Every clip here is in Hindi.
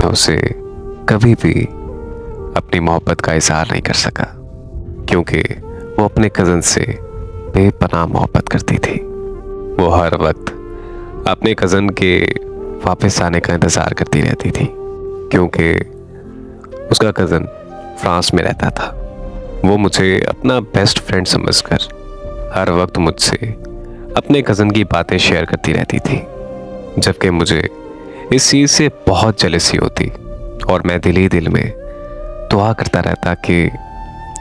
उसे कभी भी अपनी मोहब्बत का इजहार नहीं कर सका, क्योंकि वो अपने कज़न से बेपनाह मोहब्बत करती थी। वो हर वक्त अपने कज़न के वापस आने का इंतज़ार करती रहती थी, क्योंकि उसका कज़न फ्रांस में रहता था। वो मुझे अपना बेस्ट फ्रेंड समझकर हर वक्त मुझसे अपने कज़न की बातें शेयर करती रहती थी, जबकि मुझे इस चीज़ से बहुत जेलसी होती और मैं दिल ही दिल में दुआ करता रहता कि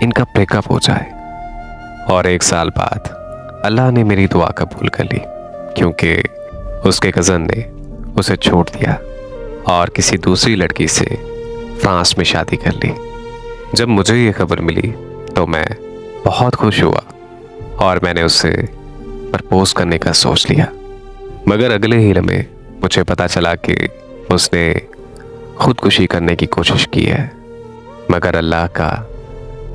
इनका ब्रेकअप हो जाए। और 1 साल बाद अल्लाह ने मेरी दुआ कबूल कर ली, क्योंकि उसके कज़न ने उसे छोड़ दिया और किसी दूसरी लड़की से फ्रांस में शादी कर ली। जब मुझे ये खबर मिली तो मैं बहुत खुश हुआ और मैंने उससे प्रपोज करने का सोच लिया। मगर अगले ही लम्हे मुझे पता चला कि उसने खुदकुशी करने की कोशिश की है, मगर अल्लाह का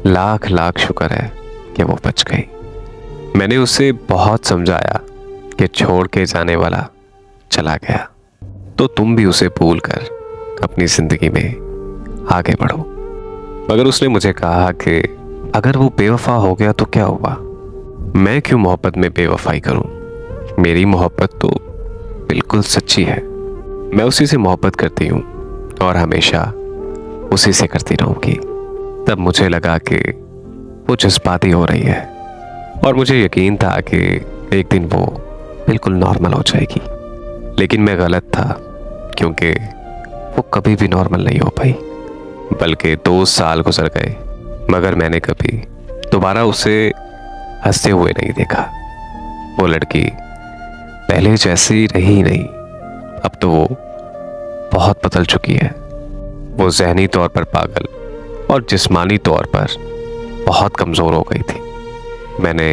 लाख लाख शुक्र है कि वो बच गई। मैंने उसे बहुत समझाया कि छोड़ के जाने वाला चला गया, तो तुम भी उसे भूल कर अपनी ज़िंदगी में आगे बढ़ो। मगर उसने मुझे कहा कि अगर वो बेवफा हो गया तो क्या हुआ, मैं क्यों मोहब्बत में बेवफाई करूं? मेरी मोहब्बत तो बिल्कुल सच्ची है। मैं उसी से मोहब्बत करती हूँ और हमेशा उसी से करती रहूँगी। तब मुझे लगा कि वो जज्बाती हो रही है और मुझे यकीन था कि एक दिन वो बिल्कुल नॉर्मल हो जाएगी, लेकिन मैं गलत था, क्योंकि वो कभी भी नॉर्मल नहीं हो पाई। बल्कि 2 साल गुजर गए, मगर मैंने कभी दोबारा उसे हंसते हुए नहीं देखा। वो लड़की पहले जैसी रही नहीं, अब तो वो बहुत बदल चुकी है। वो ज़हनी तौर पर पागल और जिस्मानी तौर पर बहुत कमज़ोर हो गई थी। मैंने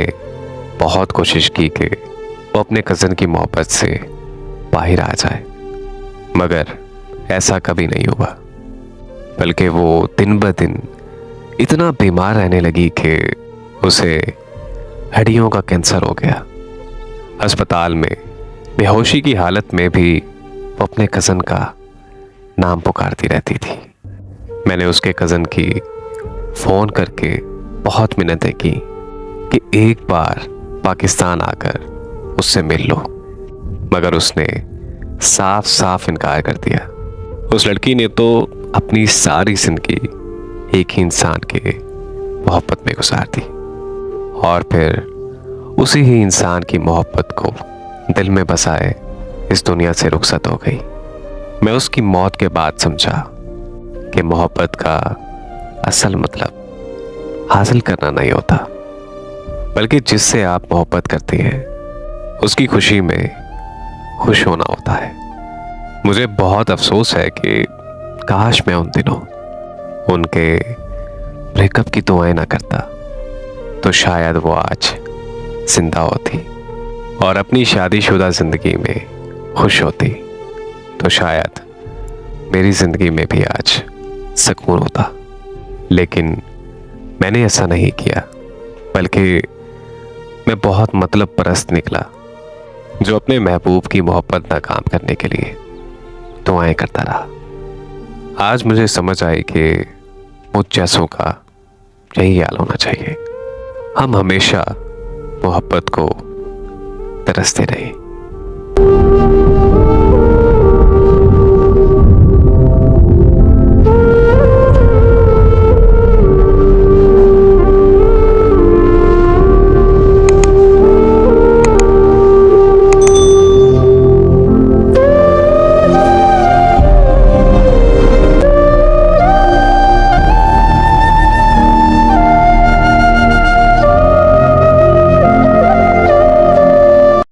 बहुत कोशिश की कि वो अपने कज़न की मोहब्बत से बाहर आ जाए, मगर ऐसा कभी नहीं हुआ। बल्कि वो दिन ब दिन इतना बीमार रहने लगी कि उसे हड्डियों का कैंसर हो गया। अस्पताल में बेहोशी की हालत में भी वो अपने कज़न का नाम पुकारती रहती थी। मैंने उसके कज़न की फ़ोन करके बहुत मिन्नतें की कि एक बार पाकिस्तान आकर उससे मिल लो, मगर उसने साफ साफ इनकार कर दिया। उस लड़की ने तो अपनी सारी ज़िंदगी एक ही इंसान के मोहब्बत में गुजार दी और फिर उसी ही इंसान की मोहब्बत को दिल में बसाए इस दुनिया से रुखसत हो गई। मैं उसकी मौत के बाद समझा कि मोहब्बत का असल मतलब हासिल करना नहीं होता, बल्कि जिससे आप मोहब्बत करते हैं उसकी खुशी में खुश होना होता है। मुझे बहुत अफसोस है कि काश मैं उन दिनों उनके ब्रेकअप की दुआएं ना करता, तो शायद वो आज जिंदा होती और अपनी शादीशुदा ज़िंदगी में खुश होती। तो शायद मेरी ज़िंदगी में भी आज सुकून होता। लेकिन मैंने ऐसा नहीं किया, बल्कि मैं बहुत मतलब परस्त निकला, जो अपने महबूब की मोहब्बत नाकाम करने के लिए दुआएं करता रहा। आज मुझे समझ आई कि मुझ जैसों का यही हाल होना चाहिए। हम हमेशा मोहब्बत को तरसते रहें।